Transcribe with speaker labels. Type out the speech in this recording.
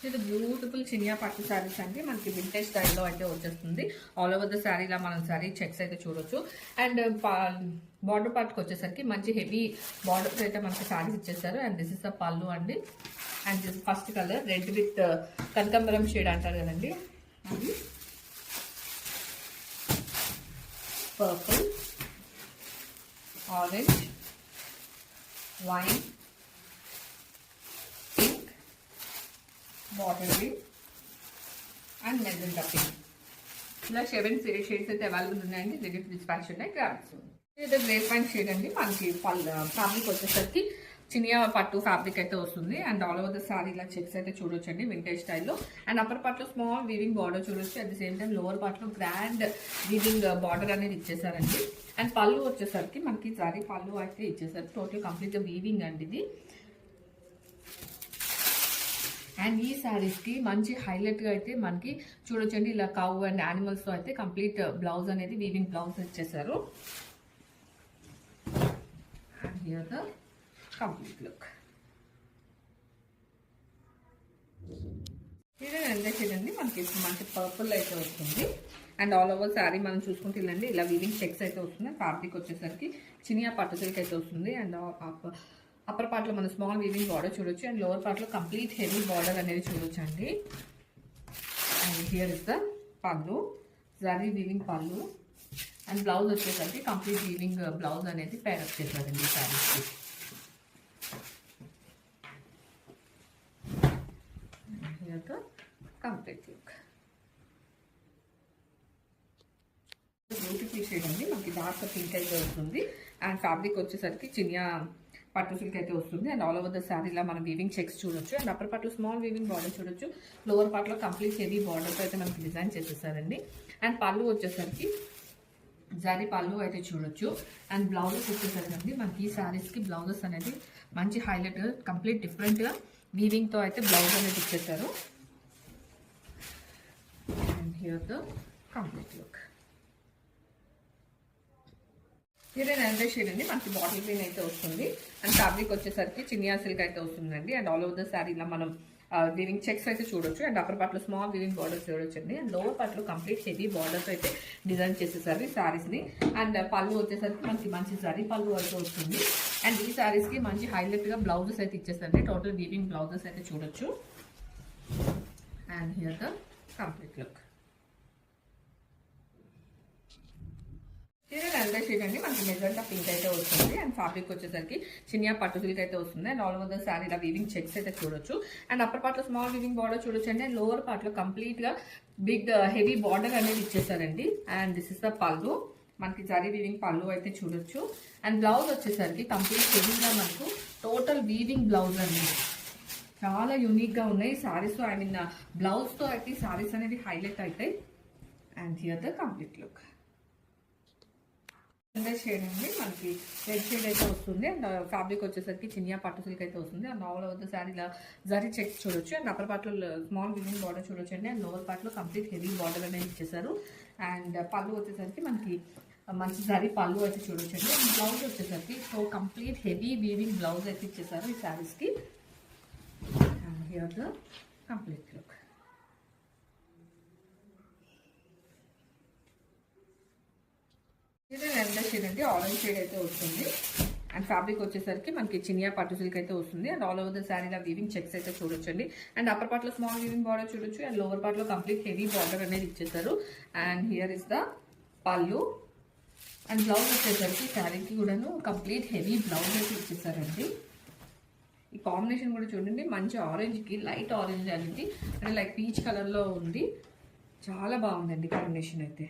Speaker 1: ఇది బ్యూటిఫుల్ చినియా పట్టు శారీస్ అండి. మనకి వింటేజ్ స్టైల్లో అయితే వచ్చేస్తుంది. ఆల్ ఓవర్ ద శారీ ఇలా మనం శారీ చెక్స్ అయితే చూడొచ్చు. అండ్ బార్డర్ పార్ట్కి వచ్చేసరికి మంచి హెవీ బార్డర్స్ అయితే మనకి శారీస్ ఇచ్చేస్తారు. అండ్ దిస్ ఇస్ ద పళ్ళు అండి. And this first colour red with కనకాంబరం షేడ్ అంటారు కదండి, అది purple, orange, wine, pink, bottle green and magenta pink. ఇలా 7 షేడ్స్ అయితే అవైలబుల్ ఉన్నాయండి. రెడీ టు డిస్పాచ్ ఉన్నాయి. గ్రామ్స్ ఇది గ్రేప్ వైన్ షేడ్ అండి. మనకి ఫ్యాబ్రిక్ వచ్చేసరికి చినియా పట్టు ఫ్యాబ్రిక్ అయితే వస్తుంది. And all over the sorry ఇలా చెక్స్ అయితే చూడొచ్చండి వింటేజ్ స్టైల్లో. అండ్ అప్పర్ పార్ట్ లో స్మాల్ వీవింగ్ బార్డర్ చూడొచ్చు. At the same time lower part లో గ్రాండ్ వీవింగ్ బార్డర్ అనేది ఇచ్చేసారండి. అండ్ పళ్ళు వచ్చేసరికి మనకి సారీ పళ్ళు అయితే ఇచ్చేసారు. టోటల్ కంప్లీట్ గా వీవింగ్ అండి ఇది. అండ్ ఈ శారీస్ కి మంచి హైలైట్ గా అయితే మనకి చూడొచ్చండి ఇలా కౌ అండ్ యానిమల్స్ తో అయితే కంప్లీట్ బ్లౌజ్ అనేది వీవింగ్ బ్లౌజ్ ఇచ్చేసారు. And here the complete look. ఇది చూడండి మనకి మంచి పర్పుల్ అయితే వస్తుంది. అండ్ ఆల్ ఓవర్ శారీ మనం చూసుకుంటే ఇలా వీవింగ్ చెక్స్ అయితే వస్తుంది. ఫ్యాబ్రిక్ వచ్చేసరికి చినియా పట్టు సిల్క్ అయితే వస్తుంది. అండ్ అప్పర్ పార్ట్ లో మనం స్మాల్ వీవింగ్ బార్డర్ చూడొచ్చు. అండ్ లోవర్ పార్ట్ లో కంప్లీట్ హెవీ బార్డర్ అనేది చూడొచ్చు అండి. అండ్ హియర్ ఇస్ ద పళ్ళు, జరీ వీవింగ్ పళ్ళు. అండ్ బ్లౌజ్ వచ్చేసరికి కంప్లీట్ వీవింగ్ బ్లౌజ్ అనేది పేరప్ చేశారండి ఈ శారీస్కి. Here the complete look. Beautiful shade అండి. మనకి డార్క్ పింక్ అయితే వస్తుంది. అండ్ ఫ్యాబ్రిక్ వచ్చేసరికి చినియా పట్టు సిల్క్ అయితే వస్తుంది. And all over the sari ఇలా మనం వీవింగ్ చెక్స్ చూడొచ్చు. అండ్ అప్పర్ పార్ట్ లో స్మాల్ వీవింగ్ బార్డర్ చూడొచ్చు. లోవర్ పార్ట్ లో కంప్లీట్ హెవీ బార్డర్తో అయితే మనకి డిజైన్ చేసేసారండి. అండ్ పళ్ళు వచ్చేసరికి జరీ పళ్ళు అయితే చూడొచ్చు. అండ్ బ్లౌజెస్ వచ్చేసరికి మనకి ఈ శారీస్ కి బ్లౌజెస్ అనేది మంచి హైలైట్ కంప్లీట్ డిఫరెంట్ గా వీవింగ్ తో అయితే బ్లౌజ్ అనేది ఇచ్చేసారు. And here the complete look. ఇది నైన్ షేడ్ అండి. మనకి బాటిల్ గ్రీన్ అయితే వస్తుంది. అండ్ ఫ్యాబ్రిక్ వచ్చేసరికి చినియా సిల్క్ అయితే వస్తుందండి. And all over the sari ఇలా మనం వీవింగ్ చెక్స్ అయితే చూడొచ్చు. అండ్ అప్పర్ పార్ట్ లో స్మాల్ వీవింగ్ బార్డర్స్ చూడొచ్చు అండి. అండ్ లోవర్ పార్ట్ లో కంప్లీట్ హెవీ బార్డర్స్ అయితే డిజైన్ చేసేసారు ఈ శారీస్ ని. అండ్ పళ్ళు వచ్చేసరికి మనకి మంచి జరీ పళ్ళు అయితే వస్తుంది. అండ్ ఈ శారీస్ కి మంచి హైలైట్ గా బ్లౌజెస్ అయితే ఇచ్చేసారండి. టోటల్ వీవింగ్ బ్లౌజెస్ అయితే చూడొచ్చు. And here the complete look. ఇది నల్ల షేడ్ అండి. మనకి మెజెంటా పింక్ అయితే వస్తుంది. అండ్ ఫ్యాబ్రిక్ వచ్చేసరికి చినియా పట్టు సిల్క్ అయితే వస్తుంది. And all over the sari ఇలా వీవింగ్ చెక్స్ అయితే చూడొచ్చు. అండ్ అప్పర్ పార్ట్ లో స్మాల్ వీవింగ్ బార్డర్ చూడొచ్చు అండి. అండ్ లోవర్ పార్ట్ లో కంప్లీట్ గా బిగ్ హెవీ బార్డర్ అనేది ఇచ్చేసారండి. అండ్ దిస్ ఇస్ ద పళ్ళు. మనకి జరీ వీవింగ్ పళ్ళు అయితే చూడొచ్చు. అండ్ బ్లౌజ్ వచ్చేసరికి కంప్లీట్ హెవీగా మనకు టోటల్ వీవింగ్ బ్లౌజ్ అండి. చాలా యూనిక్ గా ఉన్నాయి శారీస్. ఐ మీన్ బ్లౌజ్ తో అయితే శారీస్ అనేది హైలైట్ అవుతాయి. And here the complete look. Shade అండి. మనకి రెడ్ షేడ్ అయితే వస్తుంది. అండ్ ఫ్యాబ్రిక్ వచ్చేసరికి చినియా పట్టు సిల్క్ అయితే వస్తుంది. And all over the sari ఇలా జరీ చెక్స్ చూడొచ్చు. అండ్ అప్పర్ పార్ట్ లో స్మాల్ వీవింగ్ బార్డర్ చూడొచ్చు అండి. అండ్ లోవర్ పార్ట్ లో కంప్లీట్ హెవీ బార్డర్ అనేది ఇచ్చేసారు. అండ్ పళ్ళు వచ్చేసరికి మనకి మంచి జరీ పళ్ళు అయితే చూడొచ్చు అండి. అండ్ బ్లౌజ్ వచ్చేసరికి so complete heavy weaving blouse అయితే ఇచ్చేసారు ఈ శారీస్ కి. And here the complete look. ఇది రెండో షేడ్ అండి. ఆరెంజ్ షేడ్ అయితే వస్తుంది. అండ్ ఫ్యాబ్రిక్ వచ్చేసరికి మనకి చినియా పట్టు సిల్క్ అయితే వస్తుంది. అండ్ ఆల్ ఓవర్ ద శారీలో వీవింగ్ చెక్స్ అయితే చూడొచ్చండి. అండ్ అప్పర్ పార్ట్ లో స్మాల్ వీవింగ్ బార్డర్ చూడొచ్చు. అండ్ లోవర్ పార్ట్ లో కంప్లీట్ హెవీ బార్డర్ అనేది ఇచ్చేసారు. అండ్ హియర్ ఇస్ ద పళ్ళు. అండ్ బ్లౌజ్ వచ్చేసరికి శారీకి కూడాను కంప్లీట్ హెవీ బ్లౌజ్ అయితే ఇచ్చేసారండి. ఈ కాంబినేషన్ కూడా చూడండి. మంచి ఆరెంజ్ కి లైట్ ఆరెంజ్ అనేది అంటే లైక్ పీచ్ కలర్ లో ఉంది. చాలా బాగుందండి కాంబినేషన్ అయితే.